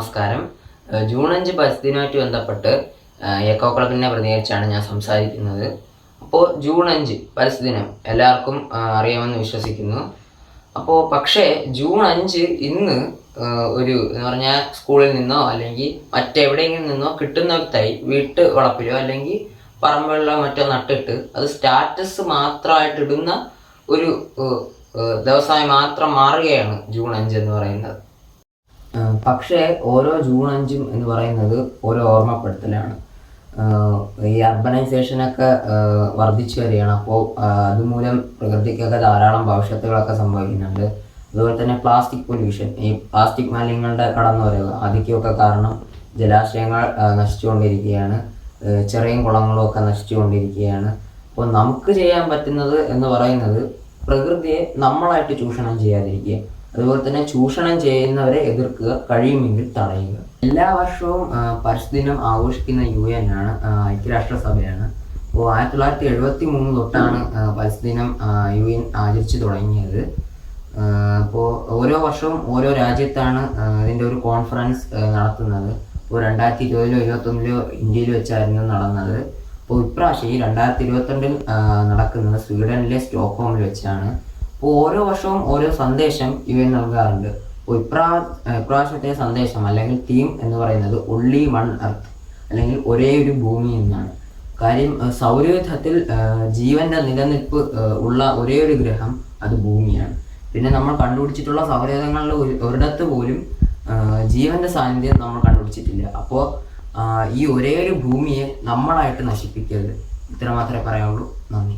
നമസ്കാരം. ജൂൺ 5 പരിസ്ഥിതി ദിനവുമായിട്ട് ബന്ധപ്പെട്ട് എക്കോ ക്ലബിനെ പ്രതിനിധീകരിച്ചാണ് ഞാൻ സംസാരിക്കുന്നത്. അപ്പോൾ ജൂൺ 5 പരിസ്ഥിതി ദിനം എല്ലാവർക്കും അറിയാമെന്ന് വിശ്വസിക്കുന്നു. പക്ഷേ ജൂൺ 5 ഇന്ന് എന്ന് പറഞ്ഞാൽ സ്കൂളിൽ നിന്നോ അല്ലെങ്കിൽ മറ്റെവിടെയെങ്കിലും നിന്നോ കിട്ടുന്ന ഒരു തൈ വീട്ട് വളപ്പിലോ അല്ലെങ്കിൽ പറമ്പുകളിലോ മറ്റോ നട്ടിട്ട് അത് സ്റ്റാറ്റസ് മാത്രമായിട്ട് ഇടുന്ന ഒരു ദിവസമായി മാത്രം മാറുകയാണ് ജൂൺ 5 എന്ന് പറയുന്നത്. പക്ഷേ ഓരോ ജൂൺ 5 എന്ന് പറയുന്നത് ഓരോ ഓർമ്മപ്പെടുത്തലാണ്. ഈ അർബനൈസേഷനൊക്കെ വർദ്ധിച്ചു വരികയാണ്. അപ്പോൾ അതുമൂലം പ്രകൃതിക്കൊക്കെ ധാരാളം ഭവിഷ്യത്തുകളൊക്കെ സംഭവിക്കുന്നുണ്ട്. അതുപോലെ തന്നെ പ്ലാസ്റ്റിക് പൊല്യൂഷൻ, ഈ പ്ലാസ്റ്റിക് മാലിന്യങ്ങളുടെ കടന്നുവരവ് അധികമൊക്കെ കാരണം ജലാശയങ്ങൾ നശിച്ചുകൊണ്ടിരിക്കുകയാണ്. ചെറിയ കുളങ്ങളും ഒക്കെ നശിച്ചുകൊണ്ടിരിക്കുകയാണ്. അപ്പോൾ നമുക്ക് ചെയ്യാൻ പറ്റുന്നത് എന്ന് പറയുന്നത് പ്രകൃതിയെ നമ്മളായിട്ട് ചൂഷണം ചെയ്യാതിരിക്കുക, അതുപോലെ തന്നെ ചൂഷണം ചെയ്യുന്നവരെ എതിർക്കുക, കഴിയുമെങ്കിൽ തടയുക. എല്ലാ വർഷവും പരിസ്ഥിതി ദിനം ആഘോഷിക്കുന്ന UN ആണ്, ഐക്യരാഷ്ട്രസഭയാണ്. അപ്പോൾ 1973 തൊട്ടാണ് പരിസ്ഥിതി ദിനം UN ആചരിച്ചു തുടങ്ങിയത്. അപ്പോൾ ഓരോ വർഷവും ഓരോ രാജ്യത്താണ് ഇതിൻ്റെ ഒരു കോൺഫറൻസ് നടത്തുന്നത്. ഇപ്പോൾ 2020-ലോ 2021-ലോ ഇന്ത്യയിൽ വെച്ചായിരുന്നു നടന്നത്. അപ്പോൾ ഇപ്രാവശ്യം ഈ 2022 നടക്കുന്നത് സ്വീഡനിലെ സ്റ്റോക്ക്ഹോമിൽ വെച്ചാണ്. അപ്പോൾ ഓരോ വർഷവും ഓരോ സന്ദേശം UN നൽകാറുണ്ട്. അപ്പോൾ ഇപ്രാവശ്യത്തെ സന്ദേശം അല്ലെങ്കിൽ തീം എന്ന് പറയുന്നത് ഒൺലി വൺ എർത്ത്, അല്ലെങ്കിൽ ഒരേ ഒരു ഭൂമി എന്നാണ്. കാര്യം സൗരയൂഥത്തിൽ ജീവന്റെ നിലനിൽപ്പ് ഉള്ള ഒരേ ഒരു ഗ്രഹം അത് ഭൂമിയാണ്. പിന്നെ നമ്മൾ കണ്ടുപിടിച്ചിട്ടുള്ള സൗരയൂഥങ്ങളിൽ ഒരിടത്ത് പോലും ജീവന്റെ സാന്നിധ്യം നമ്മൾ കണ്ടുപിടിച്ചിട്ടില്ല. അപ്പോൾ ഈ ഒരേ ഒരു ഭൂമിയെ നമ്മളായിട്ട് നശിപ്പിക്കരുത്. ഇത്ര മാത്രമേ പറയാനുള്ളൂ. നന്ദി.